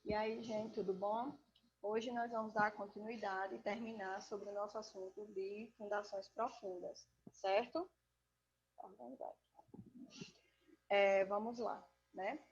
E aí, gente, tudo bom? Hoje nós vamos dar continuidade e terminar sobre o nosso assunto de fundações profundas, certo? Vamos lá, né?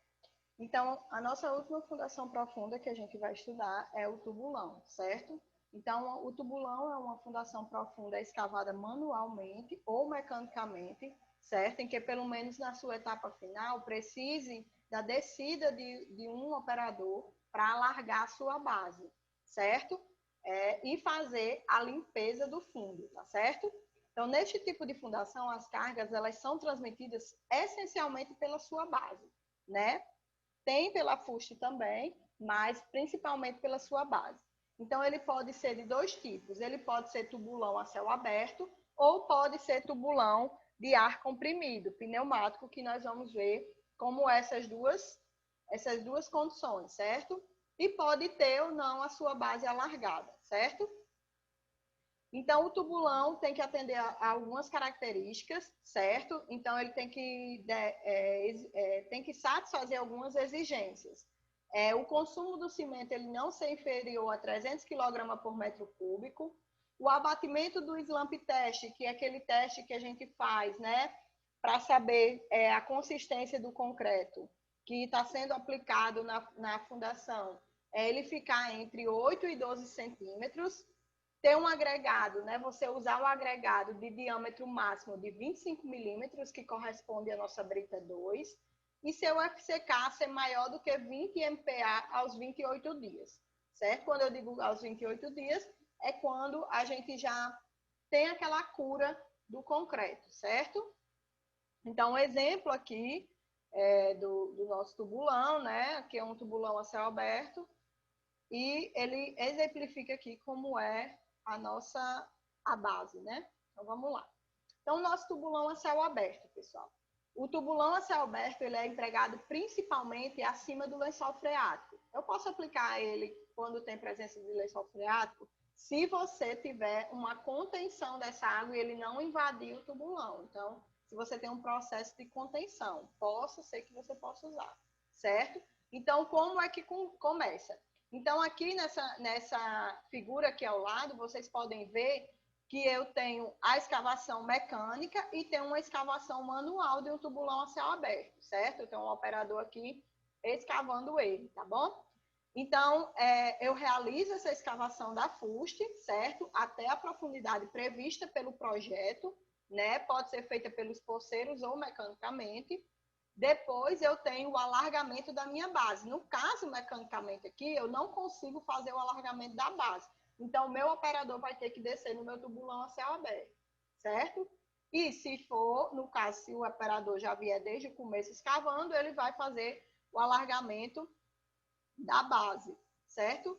Então, a nossa última fundação profunda que a gente vai estudar é o tubulão, certo? Então, o tubulão é uma fundação profunda escavada manualmente ou mecanicamente, certo? Em que, pelo menos na sua etapa final, precise da descida de um operador para alargar a sua base, certo? E fazer a limpeza do fundo, tá certo? Então, neste tipo de fundação, as cargas elas são transmitidas essencialmente pela sua base, né? Tem pela fuste também, mas principalmente pela sua base. Então, ele pode ser de dois tipos. Ele pode ser tubulão a céu aberto ou pode ser tubulão de ar comprimido, pneumático, que nós vamos ver como essas duas condições, certo? E pode ter ou não a sua base alargada, certo? Então, o tubulão tem que atender a algumas características, certo? Então, ele tem que satisfazer algumas exigências. O consumo do cimento ele não ser inferior a 300 kg por metro cúbico. O abatimento do slump test, que é aquele teste que a gente faz, né? Para saber a consistência do concreto que está sendo aplicado na fundação. Ele ficar entre 8 e 12 centímetros, ter um agregado, né? Você usar um agregado de diâmetro máximo de 25 milímetros, que corresponde à nossa brita 2, e seu FCK ser maior do que 20 MPa aos 28 dias, certo? Quando eu digo aos 28 dias, é quando a gente já tem aquela cura do concreto, certo? Então, um exemplo aqui do nosso tubulão, né? Aqui é um tubulão a céu aberto, e ele exemplifica aqui como é a base, né? Então, vamos lá. Então, o nosso tubulão a céu aberto, pessoal. O tubulão a céu aberto, ele é empregado principalmente acima do lençol freático. Eu posso aplicar ele quando tem presença de lençol freático, se você tiver uma contenção dessa água e ele não invadir o tubulão. Então, se você tem um processo de contenção, possa ser que você possa usar, certo? Então, como é que começa? Então, aqui nessa figura aqui ao lado, vocês podem ver que eu tenho a escavação mecânica e tenho uma escavação manual de um tubulão a céu aberto, certo? Eu tenho um operador aqui escavando ele, tá bom? Então, eu realizo essa escavação da fuste, certo? Até a profundidade prevista pelo projeto, né? Pode ser feita pelos poceiros ou mecanicamente. Depois eu tenho o alargamento da minha base. No caso, mecanicamente aqui, eu não consigo fazer o alargamento da base. Então, o meu operador vai ter que descer no meu tubulão a céu aberto, certo? E se for, no caso, se o operador já vier desde o começo escavando, ele vai fazer o alargamento da base, certo?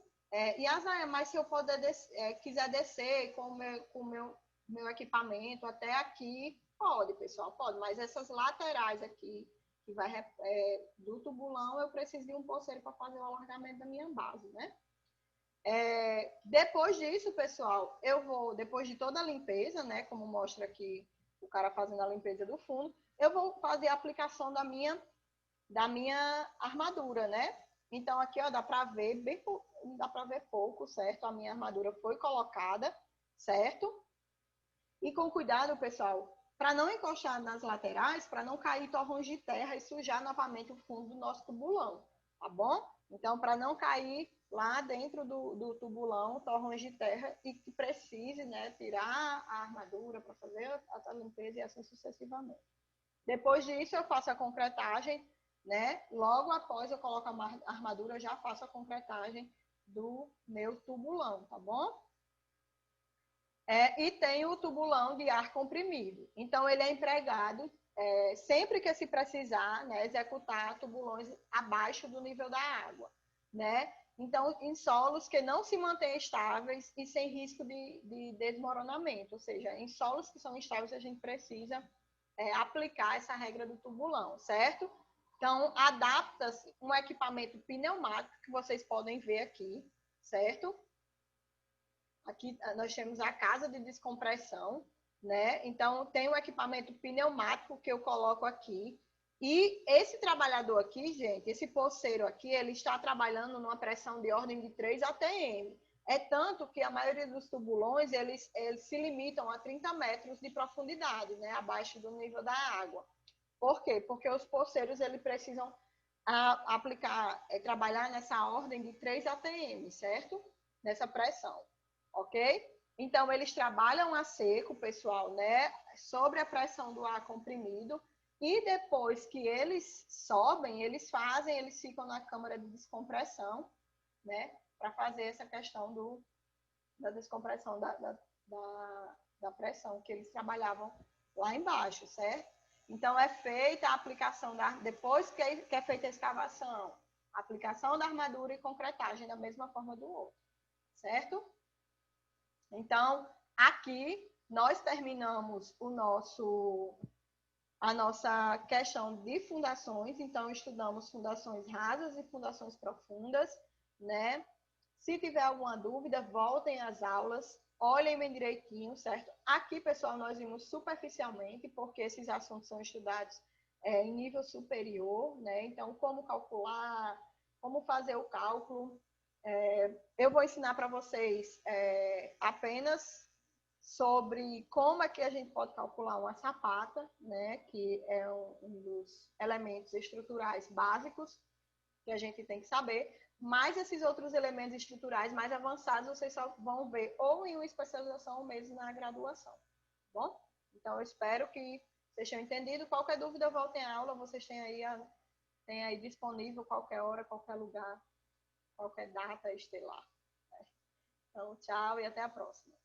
Mas se eu quiser descer com o meu equipamento até aqui, pode, pessoal, pode. Mas essas laterais aqui, que vai do tubulão, eu preciso de um poceiro para fazer o alargamento da minha base, né? Depois disso, pessoal, depois de toda a limpeza, né, como mostra aqui o cara fazendo a limpeza do fundo, eu vou fazer a aplicação da minha armadura, né? Então, aqui, ó, dá para ver pouco, certo? A minha armadura foi colocada, certo? E com cuidado, pessoal, para não encostar nas laterais, para não cair torrões de terra e sujar novamente o fundo do nosso tubulão, tá bom? Então, para não cair lá dentro do tubulão torrões de terra e que precise, né, tirar a armadura para fazer a limpeza e assim sucessivamente. Depois disso, eu faço a concretagem, né? Logo após eu coloco a armadura, eu já faço a concretagem do meu tubulão, tá bom? E tem o tubulão de ar comprimido. Então, ele é empregado sempre que se precisar, né, executar tubulões abaixo do nível da água, né? Então, em solos que não se mantêm estáveis e sem risco de desmoronamento, ou seja, em solos que são estáveis, a gente precisa aplicar essa regra do tubulão, certo? Então, adapta-se um equipamento pneumático, que vocês podem ver aqui, certo? Aqui nós temos a casa de descompressão, né? Então, tem um equipamento pneumático que eu coloco aqui, E esse trabalhador aqui, gente, esse poceiro aqui, ele está trabalhando numa pressão de ordem de 3 atm. É tanto que a maioria dos tubulões, eles se limitam a 30 metros de profundidade, né, abaixo do nível da água. Por quê? Porque os poceiros, eles precisam aplicar, trabalhar nessa ordem de 3 atm, certo? Nessa pressão, ok? Então, eles trabalham a seco, pessoal, né, sobre a pressão do ar comprimido, e depois que eles sobem, eles ficam na câmara de descompressão, né, para fazer essa questão da descompressão da pressão que eles trabalhavam lá embaixo, certo? Então, é feita a aplicação, depois que é feita a escavação, aplicação da armadura e concretagem da mesma forma do outro, certo? Então, aqui nós terminamos a nossa questão de fundações. Então, estudamos fundações rasas e fundações profundas, né? Se tiver alguma dúvida, voltem às aulas, olhem bem direitinho, certo? Aqui, pessoal, nós vimos superficialmente, porque esses assuntos são estudados em nível superior, né? Então, como calcular, como fazer o cálculo. Eu vou ensinar para vocês apenas sobre como é que a gente pode calcular uma sapata, né? Que é um dos elementos estruturais básicos que a gente tem que saber. Mas esses outros elementos estruturais mais avançados, vocês só vão ver ou em uma especialização ou mesmo na graduação. Tá bom? Então, eu espero que vocês tenham entendido. Qualquer dúvida, voltem à aula. Vocês têm aí disponível qualquer hora, qualquer lugar, qualquer data estelar. Então, tchau e até a próxima.